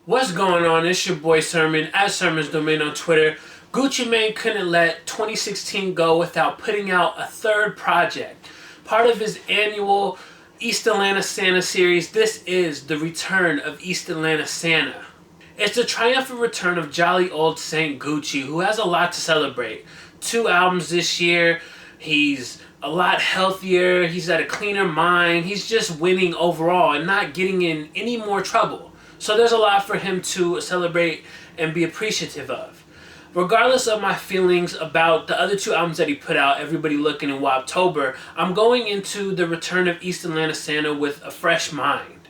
What's going on? It's your boy Sermon at Sermon's Domain on Twitter. Gucci Mane couldn't let 2016 go without putting out a third project. Part of his annual East Atlanta Santa series, this is the return of East Atlanta Santa. It's the triumphant return of jolly old Saint Gucci, who has a lot to celebrate. 2 albums this year. He's a lot healthier. He's at a cleaner mind. He's just winning overall and not getting in any more trouble. So there's a lot for him to celebrate and be appreciative of. Regardless of my feelings about the other 2 albums that he put out, Everybody Looking and Woptober, I'm going into the return of East Atlanta Santa with a fresh mind.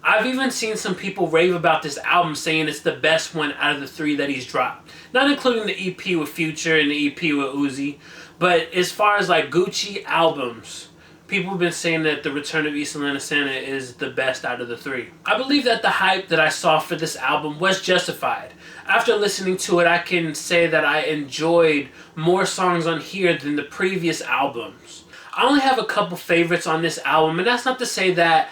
I've even seen some people rave about this album, saying it's the best one out of the 3 that he's dropped. Not including the EP with Future and the EP with Uzi, but as far as like Gucci albums, people have been saying that the return of East Atlanta Santa is the best out of the 3. I believe that the hype that I saw for this album was justified. After listening to it, I can say that I enjoyed more songs on here than the previous albums. I only have a couple favorites on this album, and that's not to say that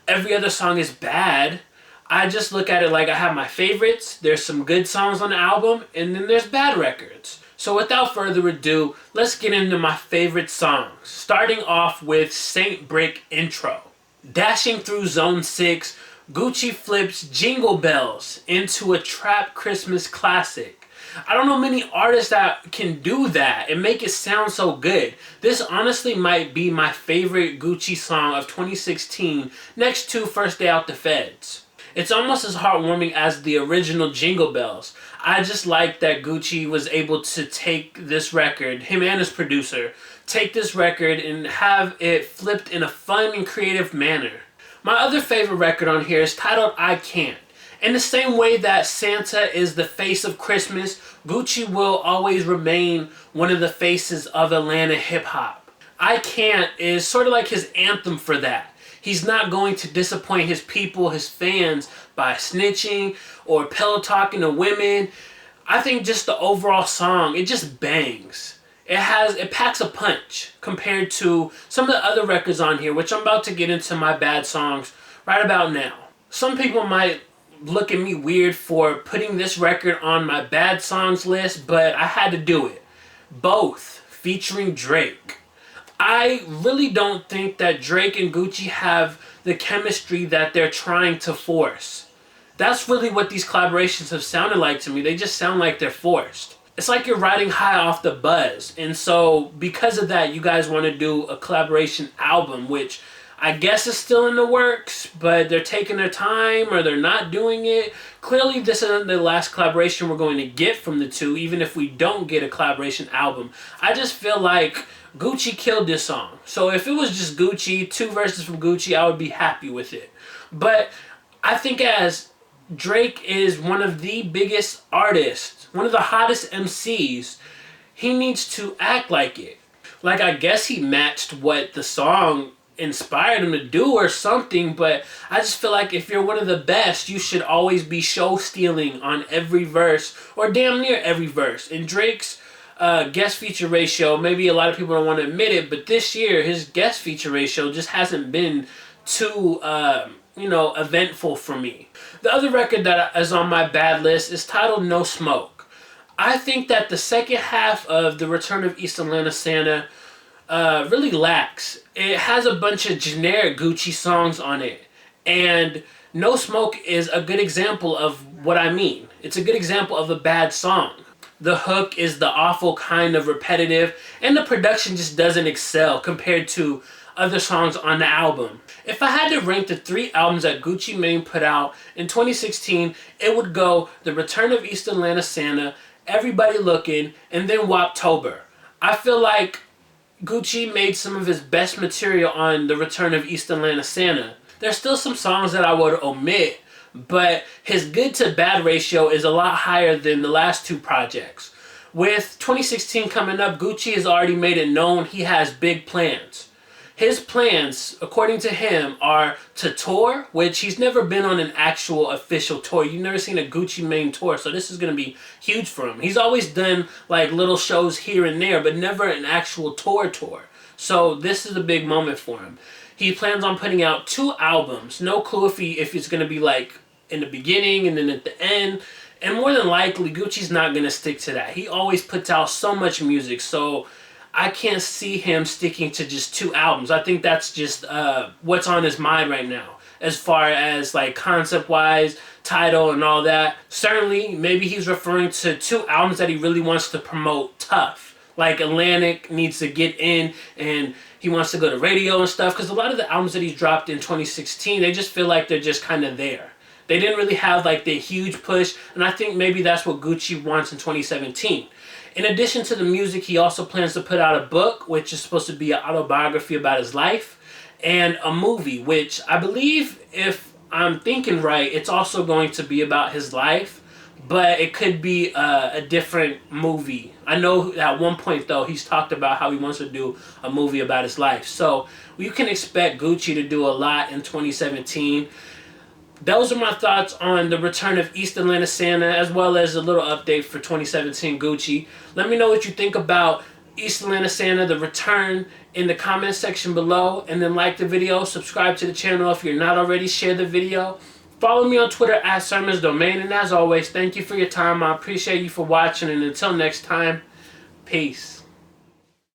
every other song is bad. I just look at it like I have my favorites, there's some good songs on the album, and then there's bad records. So without further ado, let's get into my favorite songs. Starting off with Saint Brick Intro. Dashing through Zone 6, Gucci flips Jingle Bells into a trap Christmas classic. I don't know many artists that can do that and make it sound so good. This honestly might be my favorite Gucci song of 2016, next to First Day Out the Feds. It's almost as heartwarming as the original Jingle Bells. I just like that Gucci was able to take this record, him and his producer, take this record and have it flipped in a fun and creative manner. My other favorite record on here is titled I Can't. In the same way that Santa is the face of Christmas, Gucci will always remain one of the faces of Atlanta hip-hop. I Can't is sort of like his anthem for that. He's not going to disappoint his people, his fans, by snitching or pillow talking to women. I think just the overall song, it just bangs. It packs a punch compared to some of the other records on here, which I'm about to get into my bad songs right about now. Some people might look at me weird for putting this record on my bad songs list, but I had to do it. Both featuring Drake. I really don't think that Drake and Gucci have the chemistry that they're trying to force. That's really what these collaborations have sounded like to me. They just sound like they're forced. It's like you're riding high off the buzz. And so because of that, you guys want to do a collaboration album, which I guess is still in the works, but they're taking their time or they're not doing it. Clearly, this isn't the last collaboration we're going to get from the 2, even if we don't get a collaboration album. I just feel like Gucci killed this song. So if it was just Gucci, 2 verses from Gucci, I would be happy with it. But I think as Drake is one of the biggest artists, one of the hottest MCs, he needs to act like it. Like, I guess he matched what the song inspired him to do or something, but I just feel like if you're one of the best, you should always be show stealing on every verse, or damn near every verse. And Drake's guest feature ratio, maybe a lot of people don't want to admit it, but this year his guest feature ratio just hasn't been too eventful for me. The other record that is on my bad list is titled No Smoke. I think that the second half of the Return of East Atlanta Santa really lacks. It has a bunch of generic Gucci songs on it, and No Smoke is a good example of what I mean. It's a good example of a bad song. The hook is the awful kind of repetitive, and the production just doesn't excel compared to other songs on the album. If I had to rank the 3 albums that Gucci Mane put out in 2016, it would go The Return of East Atlanta Santa, Everybody Looking, and then Woptober. I feel like Gucci made some of his best material on The Return of East Atlanta Santa. There's still some songs that I would omit, but his good to bad ratio is a lot higher than the last 2 projects. With 2016 coming up, Gucci has already made it known he has big plans. His plans, according to him, are to tour, which he's never been on an actual official tour. You've never seen a Gucci Mane tour, so this is going to be huge for him. He's always done like little shows here and there, but never an actual tour. So this is a big moment for him. He plans on putting out 2 albums. No clue if it's going to be like in the beginning and then at the end. And more than likely, Gucci's not going to stick to that. He always puts out so much music, so I can't see him sticking to just 2 albums. I think that's just what's on his mind right now. As far as like concept-wise, title and all that. Certainly, maybe he's referring to 2 albums that he really wants to promote tough. Like Atlantic needs to get in and he wants to go to radio and stuff. Because a lot of the albums that he's dropped in 2016, they just feel like they're just kind of there. They didn't really have like the huge push. And I think maybe that's what Gucci wants in 2017. In addition to the music, he also plans to put out a book, which is supposed to be an autobiography about his life. And a movie, which I believe, if I'm thinking right, it's also going to be about his life, but it could be a different movie. I know at one point, though, he's talked about how he wants to do a movie about his life. So you can expect Gucci to do a lot in 2017. Those are my thoughts on the return of East Atlanta Santa, as well as a little update for 2017 Gucci. Let me know what you think about East Atlanta Santa, the return, in the comment section below. And then like the video, subscribe to the channel if you're not already, share the video. Follow me on Twitter at Sermons Domain. And as always, thank you for your time. I appreciate you for watching. And until next time, peace.